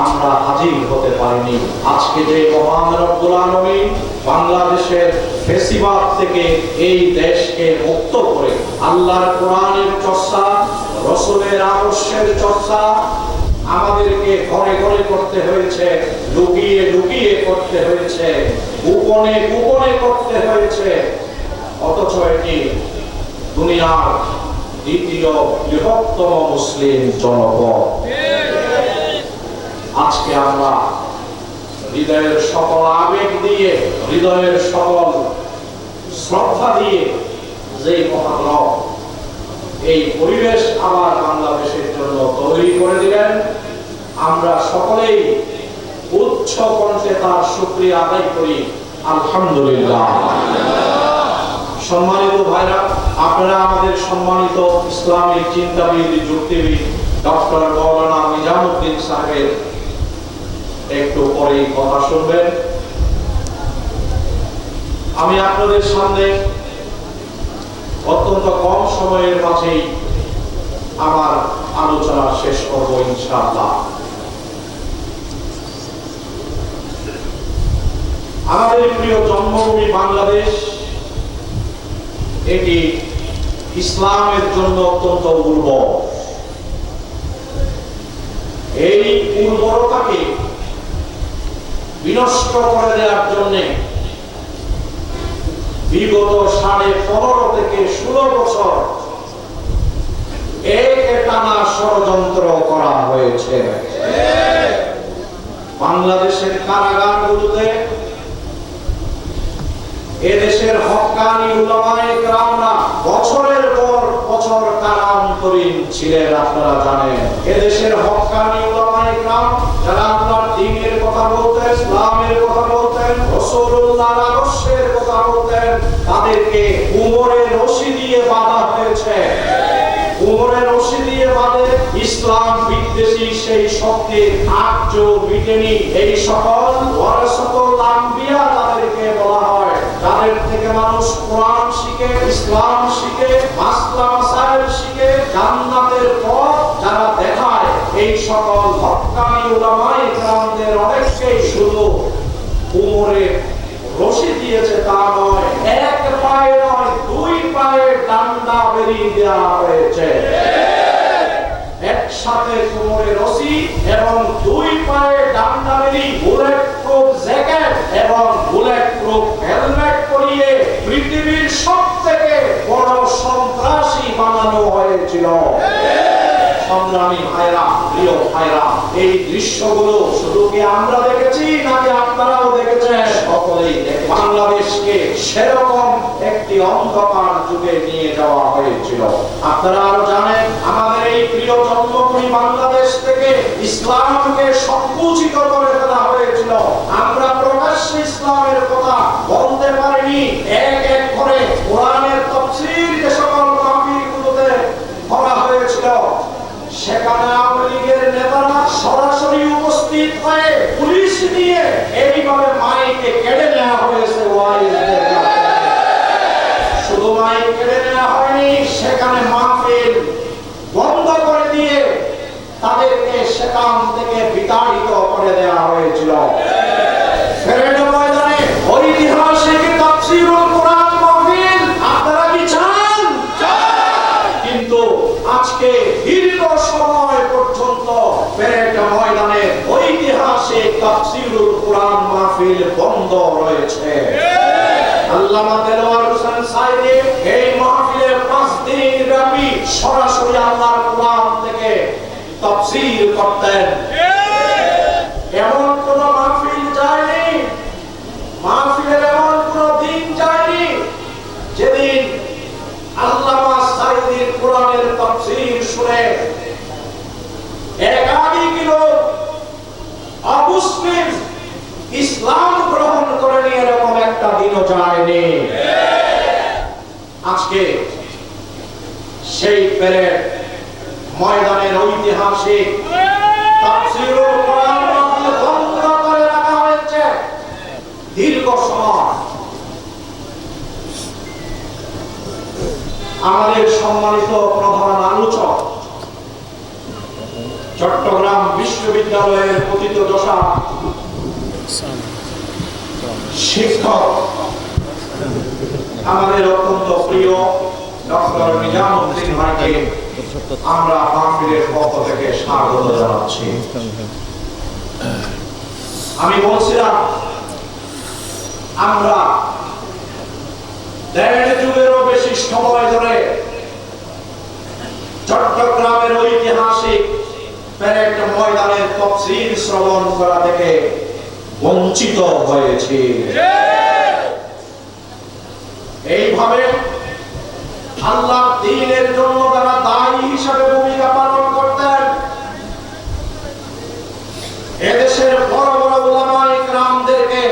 আমরা হাজির হতে পারিনি। আজকে যে মহান রব্বুল আলামিন বাংলাদেশের ফেসিবাদ থেকে এই দেশকে মুক্ত করে আল্লাহর কোরআনের চর্চা, রাসূলের আদর্শের চর্চা আমাদেরকে ঘরে ঘরে করতে হয়েছে, লুকিয়ে লুকিয়ে করতে হয়েছে, গোপনে গোপনে করতে হয়েছে। অথচ এটি দুনিয়ার দ্বিতীয় বৃহত্তম মুসলিম জনপদ। আজকে আমরা হৃদয়ের সকল আবেগ দিয়ে, হৃদয়ের সকল শ্রদ্ধা দিয়ে যে মহান এই পরিবেশ আবার বাংলাদেশের জন্য তৈরি করে দিলেন, আমরা সকলেই উচ্চ কণ্ঠে তার শুকরিয়া আদায় করি, আলহামদুলিল্লাহ। সম্মানিত ভাইরা, আপনারা আমাদের সম্মানিত ইসলামিক চিন্তাবিদ, যুক্তিবিদ ডক্টর মাওলানা নিজামুদ্দিন সাহেবের একটু পরেই কথা শুনবেন। আমি আপনাদের সামনে অত্যন্ত কম সময়ের মাঝেই আমার আলোচনা শেষ করব ইনশাআল্লাহ। আমাদের প্রিয় জন্মভূমি বাংলাদেশ, এটি ইসলামের জন্য অত্যন্ত উর্বর। এই উর্বরতাকে বিনষ্ট করে দেওয়ার জন্য বিগত 15.5 থেকে 16 বছর একটানা ষড়যন্ত্র করা হয়েছে। বাংলাদেশের কারাগারগুলোতে এদেশের হক্কানি উলামায়ে কেরামরা বছরের পর বছর কারান্তরীণ ছিলেন। আপনারা জানেন, এদেশের হক্কানি উলামায়ে কেরাম যারা আল্লাহর দ্বীনের কথা বলতেন, ইসলামের কথা বলতেন, রাসূলুল্লাহর আদর্শের কথা বলতেন, তাদেরকে উমরের রশি দিয়ে বাঁধা হয়েছে। উমরের রশি দিয়ে বাঁধে ইসলাম বিদ্বেষী সেই শক্তির আর্য ব্রিটেনি এই সকল ওয়ারাসাতুল আম্বিয়া তাদেরকে বলা হয়, যাদের থেকে মানুষ কোরআন শিখে, ইসলাম শিখে, মাসলা মাসাইল শিখে, জান্নাতের পথ যারা দেখায়। এই সকল হক্কানি উলামায়ে কেরামদের অনেককেই শুধু উমরের রশি দিয়েছে তা নয়, এক পায়ে নয় 2 পায়ে ডান্ডা বেরিয়ে দেওয়া হয়েছে। একসাথে কোমরে রশি এবং 2 পায়ে ডান্ডা বেরিয়ে বুলেট প্রুফ জ্যাকেট এবং বুলেট প্রুফ হেলমেট পরিয়ে পৃথিবীর সবথেকে বড় সন্ত্রাসী বানানো হয়েছিল। সংগ্রামী ভাইরা, প্রিয় ভাইরা, এই দৃশ্যগুলো শুধু কি আমরা দেখেছি নাকি আপনারাও দেখেছেন? সকলেই দেখেছেন। বাংলাদেশকে সেরকম একটি অন্ধকার যুগে নিয়ে যাওয়া হয়েছিল। আপনারা আরো জানেন, আমাদের এই প্রিয় জন্মভূমি বাংলাদেশ থেকে ইসলামকে সংকুচিত করে ফেলা হয়েছিল। আমরা প্রকাশ্যে ইসলামের কথা বলতে পারিনি। এক এক করে কোরআনের তাফসীর যে সকল মাহফিলগুলোতে করা হয়েছিল, সেখানে আওয়ামী লীগের নেতারা সরাসরি উপস্থিত হয়ে পুলিশ দিয়ে এইভাবে মাইকে কেড়ে নেওয়া হয়েছে। শুধু মাইক কেড়ে নেওয়া হয়নি, সেখানে মাহফিল বন্ধ করে দিয়ে তাদেরকে সেখান থেকে বিতাড়িত করে দেওয়া হয়েছিল। ফেরেড ময়দানে ঐতিহাসিক তাফসীরুল কোরআন মাহফিল আপনারা কি চান? কিন্তু আজকে দীর্ঘ সময় পর্যন্ত ফেরেড ময়দানে ঐতিহাসিক তাফসীরুল কোরআন মাহফিল বন্ধ রয়েছে। আল্লামা দেলোয়ার হোসেন সাইদি এই মাহফিলে 5 দিন ব্যাপী সরাসরি আল্লাহর কোরআন থেকে তাফসীর করতেন। এমন কোন মাহফিল যায়নি, মাহফিলের এমন কোন দিন যায়নি যেদিন আল্লামা সাইদির কোরআনের তাফসীর শুনে একাধিক লোক অমুসলিম ইসলাম গ্রহণ করে নিয়ে এরকম একটা দিনও যায়নি। আজকে সেই প্যারেড ময়দানের ঐতিহাসিক তাফসীরুল কোরআন মাহফিল বন্ধ করে রাখা হয়েছে দীর্ঘ সময়। আমাদের সম্মানিত প্রধান আলোচক চট্টগ্রাম বিশ্ববিদ্যালয়ের পতিত দশা শিক্ষক আমাদের অত্যন্ত প্রিয় ডক্টর নিজামুদ্দিন ভাইকে আমরা মাহফিলের পক্ষ থেকে স্বাগত জানাচ্ছি। আমি বলছিলাম আমরা 1.5 যুগেরও বেশি সময় ধরে চট্টগ্রামের ঐতিহাসিক প্যারেড ময়দানের তাফসীর শ্রবণ করা থেকে বঞ্চিত হয়েছি। এইভাবে আল্লাহর দ্বীনের জন্য তারা দায়ী হিসেবে ভূমিকা পালন করতেন। এদেশের বড় বড় উলামায়ে কেরামদেরকে,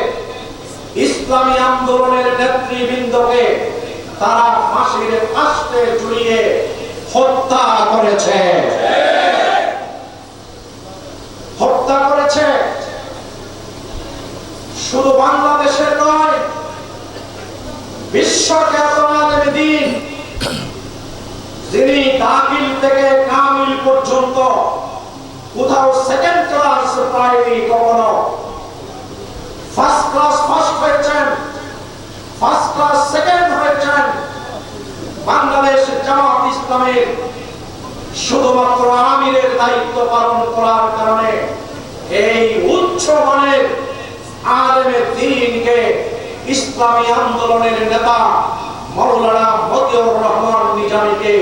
ইসলামী আন্দোলনের নেতৃবৃন্দকে তারা ফাঁসির কাস্টে ঝুলিয়ে হত্যা করেছে। হত্যা করেছে শুধু বাংলাদেশের নয়, বিশ্বখ্যাত আলেম দ্বীন যিনি দাখিল থেকে কামিল পর্যন্ত কোথাও সেকেন্ড ক্লাস পায়নি, কখনো ফার্স্ট ক্লাস ফার্স্ট হয়েছেন, ফার্স্ট ক্লাস সেকেন্ড হয়েছেন। বাংলাদেশ জামাত ইসলামের শুধুমাত্র আমিরের দায়িত্ব পালন করার কারণে এই উচ্চ মানের আলেমে দ্বীনকে ইসলামী আন্দোলনের নেতা মাওলানা মতিউর রহমান নিজামীকে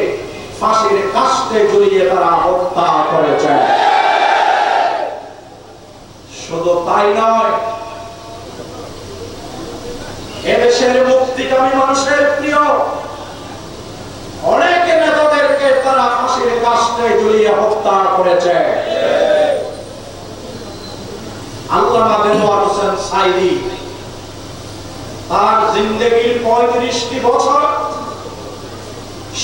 ফাঁসির কাস্টে ঝুলিয়ে তারা হত্যা করেছে। শুধু তাই নয়, এদেশের মুক্তিকামী মানুষের প্রিয় অনেক নেতাদেরকে তারা ফাঁসির কাস্টে ঝুলিয়ে হত্যা করেছে। আল্লামা দেলোয়ার হোসেন সাঈদী তার জিন্দেগীর 35টি বছর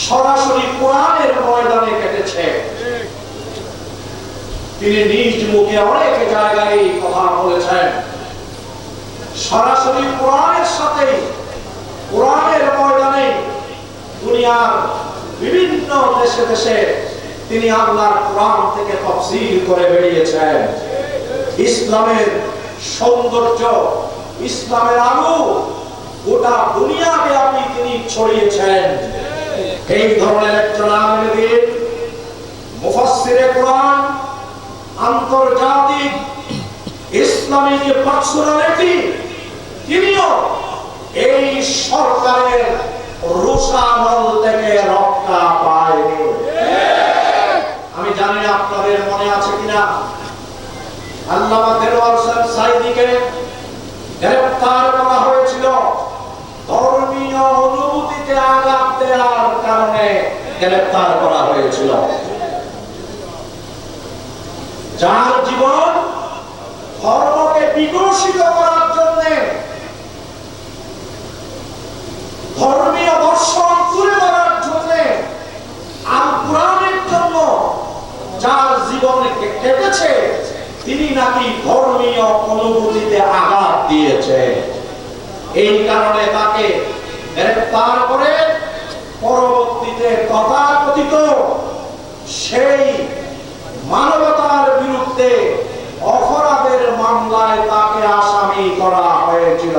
সরাসরি কোরআনের ময়দানে কেটেছে। তিনি নিজ মুখে অনেক জায়গায় কথা বলেছেন। সরাসরি কোরআনের সাথে কোরআনের ময়দানে দুনিয়ার বিভিন্ন দেশে দেশে তিনি আল্লাহর কোরআন থেকে তাফসীর করে বেরিয়েছেন। ইসলামের সৌন্দর্য, ইসলামের আলো গোটা দুনিয়া ব্যাপী তিনি ছড়িয়েছেন। এই ধরনের একজন আলেম দ্বীন, মুফাসসিরে কোরআন, আন্তর্জাতিক ইসলামিক পার্সোনালিটি, তিনিও এই সরকারের রোষানল থেকে রক্ষা পায়নি। আমি জানি না আপনাদের মনে আছে কিনা, আল্লামা দেলোয়ার হোসেন সাঈদীকে গ্রেফতার করা হয়েছিল ধর্মীয় অনুভূতিতে আঘাত দেওয়ার কারণে গ্রেফতার করা হয়েছিল। যার জীবন ধর্মকে বিকশিত করার জন্য, ধর্মীয় দর্শন তুলে ধরার জন্য, আল কোরআনের জন্য যার জীবনে কেটেছে, তিনি নাকি ধর্মীয় অনুভূতিতে আঘাত দিয়েছে। এই কারণে তাকে গ্রেফতার করে পরবর্তীতে তথাকথিত সেই মানবতার বিরুদ্ধে অপরাধের মামলায় তাকে আসামি করা হয়েছিল।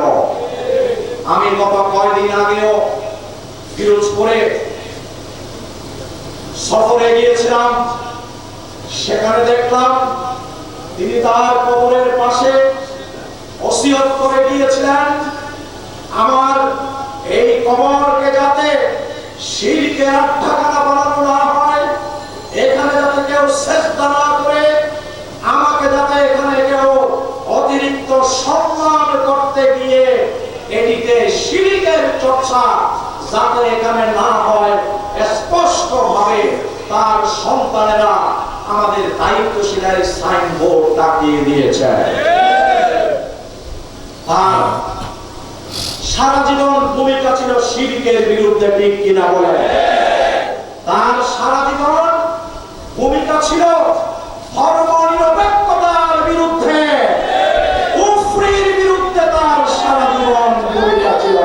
আমি গত কয়েকদিন আগেও পিরোজপুরে সফরে গিয়েছিলাম। সেখানে দেখলাম তিনি তার কবরের পাশে ওসিয়ত করে গিয়েছিলেন, আমার এই কবরকে যাতে শিরকের আড্ডাখানা বানানো না হয়, এখানে যাতে কেউ সেজদা না করে, আমাকে যাতে এখানে কেউ অতিরিক্ত সম্মান করতে গিয়ে এটিতে শিরকের চর্চা যাতে এখানে না হয়, স্পষ্ট ভাবে তার সন্তানেরা আমাদের দায়িত্বশীলের সাইনবোর্ড টাকিয়ে দিয়েছে। তার সারা জীবন ভূমিকা ছিল শিরকের বিরুদ্ধে, ঠিক কিনা বলে? তার সারা জীবন ভূমিকা ছিল ধর্ম নিরপেক্ষতার বিরুদ্ধে, কুফরির বিরুদ্ধে তার সারা জীবন ভূমিকা ছিল।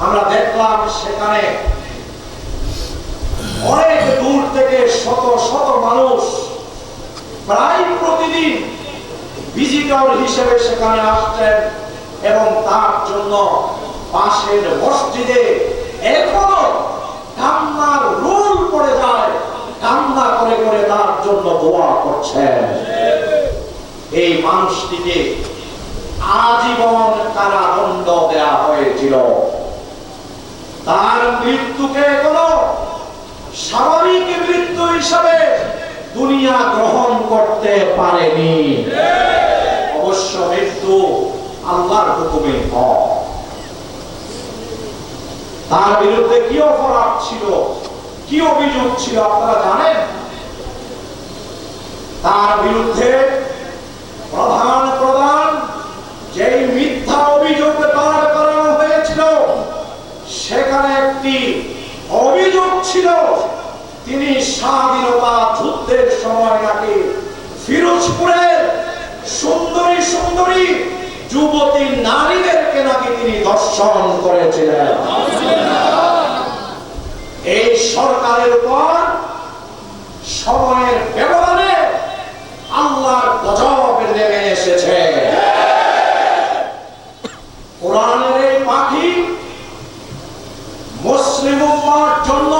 আমরা দেখলাম সেখানে অনেক দূর থেকে শত শত মানুষ প্রতিদিন ভিজিটর হিসেবে সেখানে আসতেন এবং তার জন্য পাশের মসজিদে এখনো কান্নার রোল পড়ে যায়, কান্না করে করে তার জন্য দোয়া করছেন। এই মানুষটিকে আজীবন কারাদণ্ড দেওয়া হয়েছিল। তার মৃত্যুকে কোনো স্বাভাবিক মৃত্যু হিসাবে দুনিয়া গ্রহণ করতে পারেনি। অবশ্য মৃত্যু আল্লাহর হুকুমে হয়। তার বিরুদ্ধে কি অপরাধ ছিল, কি অভিযোগ ছিল আপনারা জানেন? তার বিরুদ্ধে প্রধান যেই মিথ্যা অভিযোগ দাঁড় করানো হয়েছিল, সেখানে একটি অভিযোগ ছিল তিনি স্বাধীনতা যুদ্ধের সময় নাকি ফিরোজপুরের সুন্দরী সুন্দরী যুবতী নারীদেরকে নাকি তিনি ধর্ষণ করেছিলেন। এই সরকারের উপর সময়ের ব্যবধানে আল্লাহর গজব নেমে এসেছে। কোরআনের এই পাখি মুসলিম উম্মাহর জন্য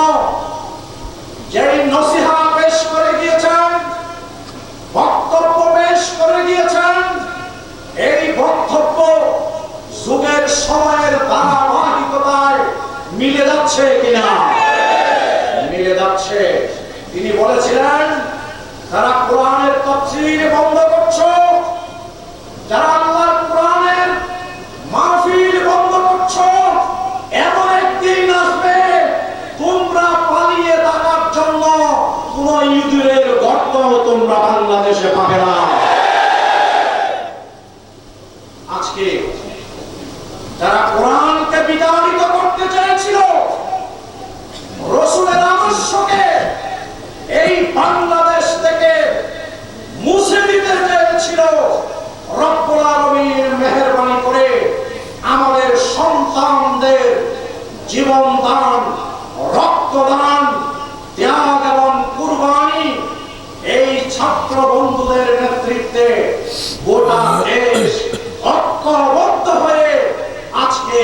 যেই নসিহত পেশ করে গিয়েছেন, বক্তব্য পেশ করে গিয়েছেন, এই বক্তব্য যুগের সময়ের ধারাবাহিকতায় মিলে যাচ্ছে কিনা? মিলে যাচ্ছে। তিনি বলেছিলেন, যারা কোরআনের তাফসীর বন্ধ করছো, যারা আল্লাহর কোরআনের মাহফিল বন্ধ করছো, এমন একদিন আসবে তোমরা পালিয়ে থাকার জন্য কোন ইঁদুরের গর্ত তোমরা বাংলাদেশে পাবে না। আজকে যারা কোরআনকে বিতাড়িত করতে চেয়েছিল, রাসূলের আদর্শকে এই বাংলাদেশ থেকে মুছে দিতে চেয়েছিল, রব্বুল আলামিন মেহেরবানি করে আমাদের সন্তানদের জীবন দান, রক্তদান, ত্যাগ এবং কুরবানি এই ছাত্র বন্ধুদের নেতৃত্বে গোটা দেশ ঐক্যবদ্ধ হয়ে আজকে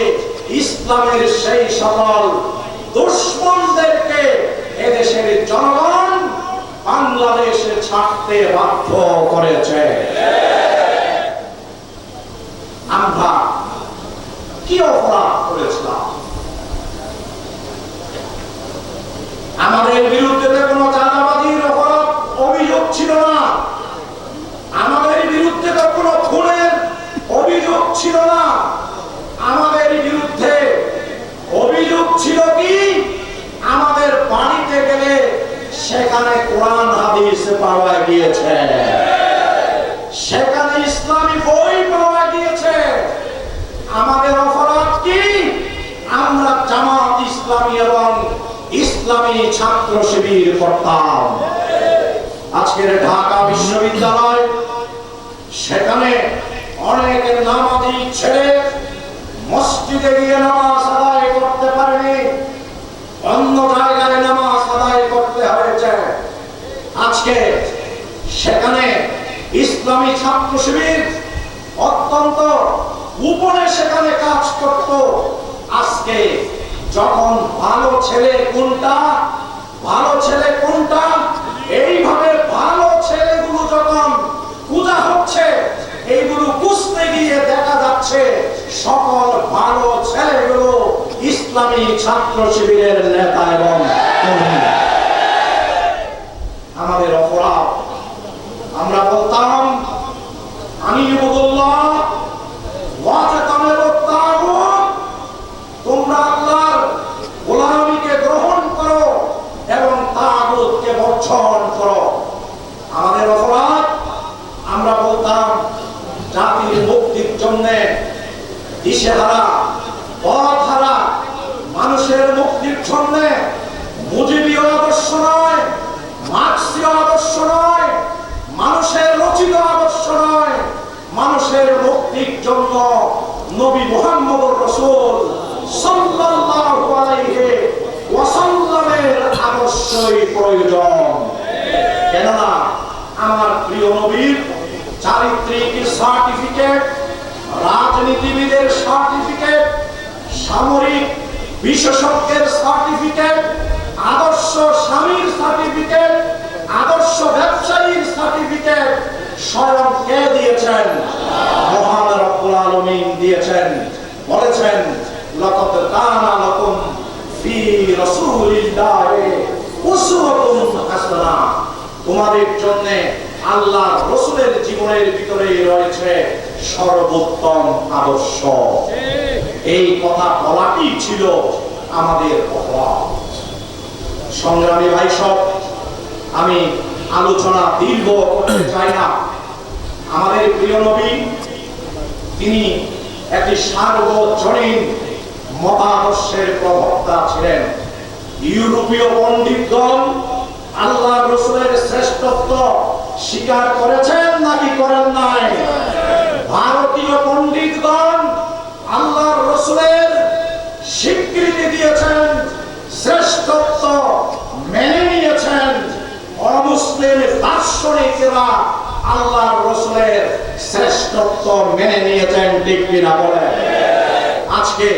ইসলামের সেই সকল দুশমনদেরকে এদেশের জনগণ বাংলাদেশে ছাড়তে বাধ্য করেছে। আমরা কি অপরাধ করেছিলাম? আমাদের বিরুদ্ধে কোনো চাঁদাবাজির অপরাধ অভিযোগ ছিল না, আমাদের বিরুদ্ধে তো কোনো খুনের অভিযোগ ছিল না। আমাদের বিরুদ্ধে অভিযোগ ছিল কি, আমাদের বাড়িতে গেলে সেখানে কোরআন হাদিস পাওয়া গিয়েছে, সেখানে ইসলামী বই পাওয়া গিয়েছে। আমাদের অপরাধ কি? আমরা জামাত ইসলামী এবং ইসলামী ছাত্র শিবির করতাম। আজকের ঢাকা বিশ্ববিদ্যালয়, সেখানে অনেক নামাজি ছেলে মসজিদে গিয়ে নামাজ আদায় করতে পারেনি, অন্য জায়গায় নামাজ আদায় করতে হয়েছে। আজকে সেখানে ইসলামী ছাত্র শিবির অত্যন্ত গোপনে সেখানে কাজ করত। আজকে যখন ভালো ছেলে কোনটা, ভালো ছেলে কোনটা, এইভাবে ভালো ছেলেগুলো যখন পূজা হচ্ছে, এইগুলো বুঝতে গিয়ে দেখা যাচ্ছে সকল ভালো ছেলেগুলো ইসলামী ছাত্র শিবিরের নেতা এবং কর্মী। আমাদের অপরাধ, আমরা বলতাম আমি ইবুদুল্লাহ ওয়াতাকামের তাগুত, তোমরা আল্লাহর গোলামীকে গ্রহণ করো এবং তাগুতকে বর্জন করো। আমাদের অপরাধ, আমরা বলতাম জাতির মুক্তির জন্য দিশেহারা, পথহারা মানুষের মুক্তির জন্য মুজিবীয় আদর্শ নয়, মার্ক্সীয় আদর্শ নয়, মানুষের রচিত আদর্শ নয়, মানুষের মুক্তির জন্য নবী মুহাম্মদুর রাসূল সাল্লাল্লাহু আলাইহি ওয়াসাল্লামের আদর্শই প্রয়োজন। কেননা আমার প্রিয় নবীর চারিত্রিক সার্টিফিকেট, রাজনীতিবিদের সার্টিফিকেট, সামরিক বিশেষজ্ঞের সার্টিফিকেট, আদর্শ স্বামীর সার্টিফিকেট, আদর্শ ব্যবসায়ীর সার্টিফিকেট স্বয়ং কে দিয়েছেন? মহান রব্বুল আলামিন দিয়েছেন। বলেছেন, লাকাদ কানা লাকুম ফি রাসূলিল্লাহি উসওয়াতুন হাসানা। তোমাদের জন্য আল্লাহর রাসূলের জীবনের ভিতরেই রয়েছে সর্বোত্তম আদর্শ। এই কথা বলাটি ছিল আমাদের অপরাধ। সংগ্রামী ভাই সব, আমি আলোচনা দীর্ঘ করতে চাই না। আমাদের প্রিয় নবী তিনি একটি সার্বজনীন মতাদর্শের প্রবক্তা ছিলেন। ইউরোপীয় পণ্ডিতগণ আল্লাহর রাসূলের শ্রেষ্ঠত্ব স্বীকার করেছেন নাকি করেন নাই? ভারতীয় পণ্ডিতগণ আল্লাহর রাসূলের স্বীকৃতি দিয়েছেন, শ্রেষ্ঠত্ব মেনে নিয়েছেন। অমুসলিম দার্শনিকেরা আল্লাহর রাসূলের শ্রেষ্ঠত্ব মেনে নিয়েছেন, ঠিক কিনা বলেন? আজকে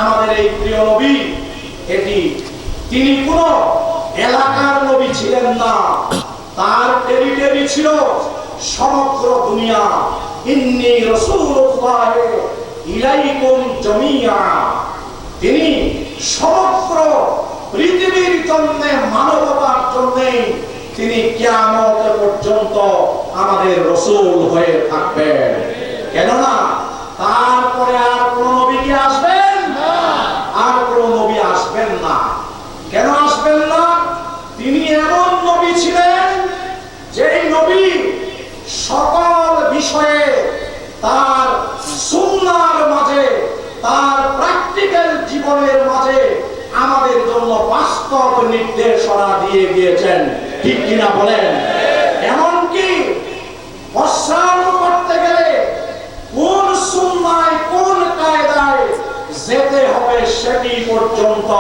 আমাদের এই প্রিয় নবী, তিনি কোন এলাকার নবী ছিলেন না, তার টেরিটরি ছিল সমগ্র দুনিয়া। ইন্নী রাসূলুল্লাহ ইলাইকুম জামিয়া। তিনি সমগ্র পৃথিবীর জন্য, মানবতার জন্য তিনি কিয়ামত পর্যন্ত আমাদের রাসূল হয়ে থাকবেন। কেননা তারপরে আর কোন নবী কি আসবেন না? আর কোন নবী আসবেন না। কেন আসবেন না? তিনি এমন নবী ছিলেন যেই নবী সকল বিষয়ে তার সুন্নাহর মাঝে, তার প্র্যাকটিক্যাল জীবনের মাঝে আমাদের জন্য বাস্তব নির্দেশনা দিয়ে গিয়েছেন, ঠিক কিনা বলেন? এমনকি প্রশ্ন করতে গেলে কোন সুন্নাহ, কোন কায়দায় যেতে হবে সেটি পর্যন্ত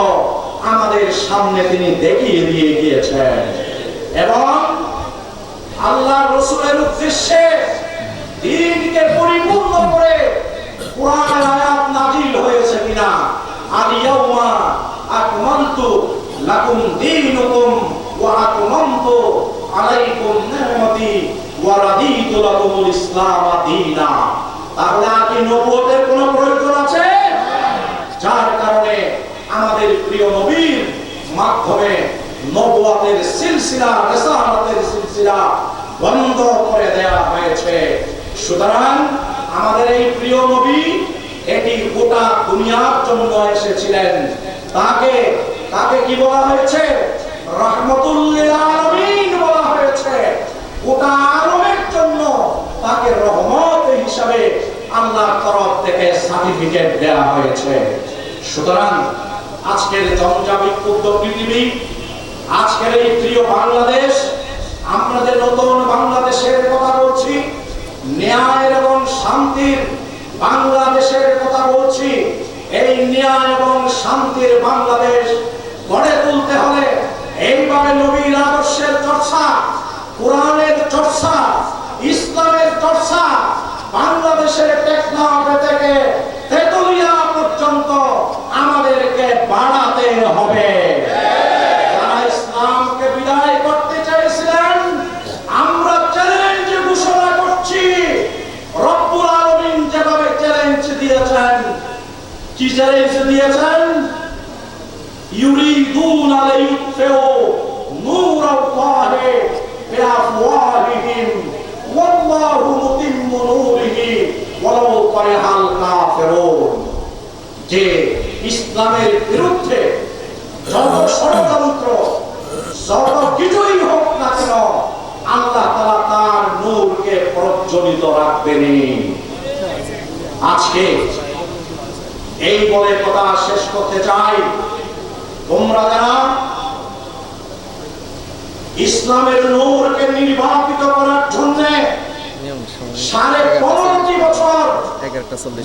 আমাদের সামনে তিনি দেখিয়ে দিয়ে গিয়েছেন। এবং আল্লাহর রাসূলের উদ্দেশ্যে দ্বীনকে পরিপূর্ণ করে কোরআন আয়াত নাযিল হয়েছে কিনা? আল ইয়াউমা আকমালতু লাকুম দীনুকুম ওয়া আতমামতু আলাইকুম নি'মাতি ওয়া রাদিতু লাকুমুল ইসলাম দীনা। তাহলে কি নবুয়তের কোনো প্রয়োজন আছে? যার কারণে আমাদের প্রিয় নবীর মাধ্যমে নবুয়তের সিলসিলা, রিসালাতের সিলসিলা বন্ধ করে দেওয়া হয়েছে। সুতরাং আমাদের এই প্রিয় নবী এটি গোটা দুনিয়ার জন্য এসেছিলেন। তাকে কি বলা হয়েছে? রাহমাতুল লিল আলামিন বলা হয়েছে। গোটা আলমের জন্য তাকে রহমত হিসাবে আল্লাহর তরফ থেকে সার্টিফিকেট দেওয়া হয়েছে। সুতরাং আজকের জনজাবিক্ষুব্ধ পৃথিবী, আজকের এই প্রিয় বাংলাদেশ, আমরা যে নতুন বাংলাদেশের কথা বলছি, ন্যায় এবং শান্তির বাংলাদেশের কথা বলছি, এই ন্যায় এবং শান্তির বাংলাদেশ গড়ে তুলতে হলে এইভাবে নবীর আদর্শের চর্চা, কোরআনের চর্চা, ইসলামের চর্চা বাংলাদেশের টেকনাফ থেকে তেতুলিয়া পর্যন্ত আমাদেরকে বাড়াতে হবে। যারা ইসলামকে বিদায় করতে চাইছিলেন, আমরা চ্যালেঞ্জ ঘোষণা করছি। রব্বুল আলামিন যেভাবে চ্যালেঞ্জ দিয়েছেন, কি চ্যালেঞ্জ দিয়েছেন? ইউরিদুনা লিইউতফিউ নূরাল্লাহি বিআফওয়াহিহিম ওয়াল্লাহু মুতিম্মু নূরিহি ওয়ালাউ কারিহাল কাফিরুন। যে ইসলামের বিরুদ্ধে যত ষড়যন্ত্র, যত কিছুই হোক না কেন, আল্লাহ তাআলা তার নূরকে প্রজ্বলিত রাখবেনই। আজকে এই বলে কথা শেষ করতে চাই, তোমরা যারা ইসলামের নূরকে নির্বাপিত করার জন্য 15.5 বছর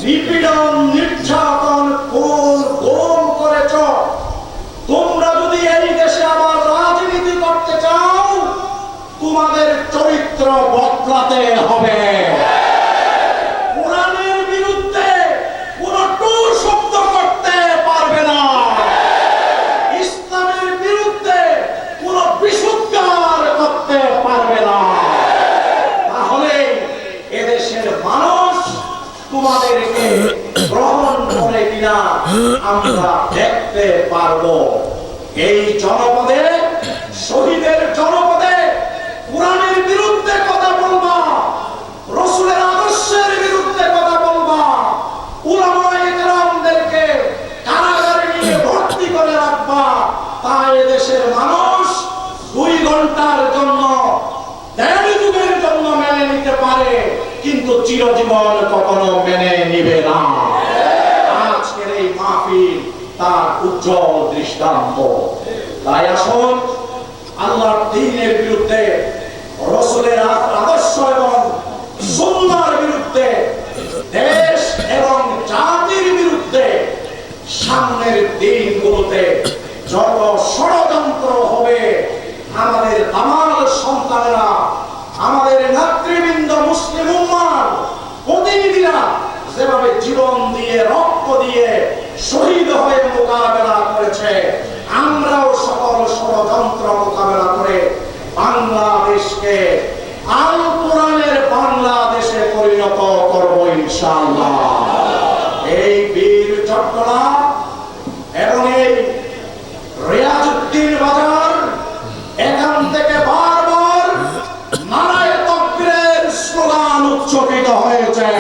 নিপীড়ন, নির্যাতন, খুন, গুম করেছ, তোমরা যদি এই দেশে আবার রাজনীতি করতে চাও, তোমাদের চরিত্র বদলাতে হবে। কোরআনের বিরুদ্ধে কোন টু শব্দ করতে পারবে না। ইসলামের বিরুদ্ধে কোন বিশুদ্ধার করতে পারবে না। তাহলে এদেশের মানুষ তোমাদেরকে গ্রহণ করে কিনা আমরা দেখতে পারবো। এই জনপদে, শহীদের জনপদে কোরআনের বিরুদ্ধে কথা বলবা, রাসূলের আদর্শের বিরুদ্ধে কথা বলবা, উলামায়ে কেরামদেরকে কারাগারে নিয়ে ভর্তি করে রাখবা, তাই দেশের মানুষ 2 ঘন্টার জন্য, 1.5 যুগের জন্য মেনে নিতে পারে, কিন্তু চিরজীবন কখনো মেনে নিবে না। আজকের এই মাহফিল তার উজ্জ্বল দৃষ্টান্ত। তাই আসুন আল্লাহর দ্বীনের বিরুদ্ধে, রাসূলের আদর্শ এবং সুন্নাহর বিরুদ্ধে, দেশ এবং জাতির বিরুদ্ধে সামনের দিনগুলোতে যত ষড়যন্ত্র হবে, আমাদের আমার সন্তানেরা, আমাদের নেতৃবৃন্দ, মুসলিম উম্মাহর প্রতিনিধিরা যেভাবে জীবন দিয়ে, রক্ত দিয়ে, শহীদ হয়ে মোকাবেলা করেছে, আমরাও সকল ষড়যন্ত্র মোকাবেলা করে বাংলাদেশকে আল কোরআনের বাংলাদেশে পরিণত করব ইনশাআল্লাহ। এই বীর চট্টলা এবং এই রিয়াজউদ্দিন বাজার এখান থেকে বারবার নারায়ে তাকবীরের স্লোগান উচ্চারিত হয়েছে।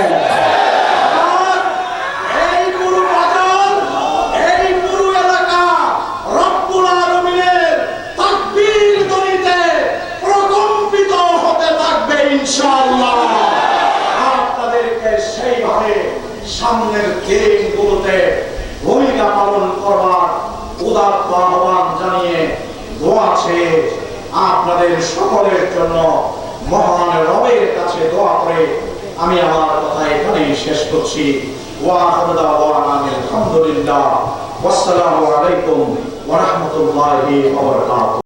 সামনের দিনগুলোতে ভূমিকা পালন করবার উদাত্ত আহ্বান জানিয়ে দোয়া চেয়ে আপনাদের সকলের জন্য মহান রবের কাছে দোয়া করে আমি আমার কথা এখানেই শেষ করছি। ওয়া আলহামদুলিল্লাহ, ওয়াসসালামু আলাইকুম ওয়া রাহমাতুল্লাহি ওয়া বারাকাতুহু।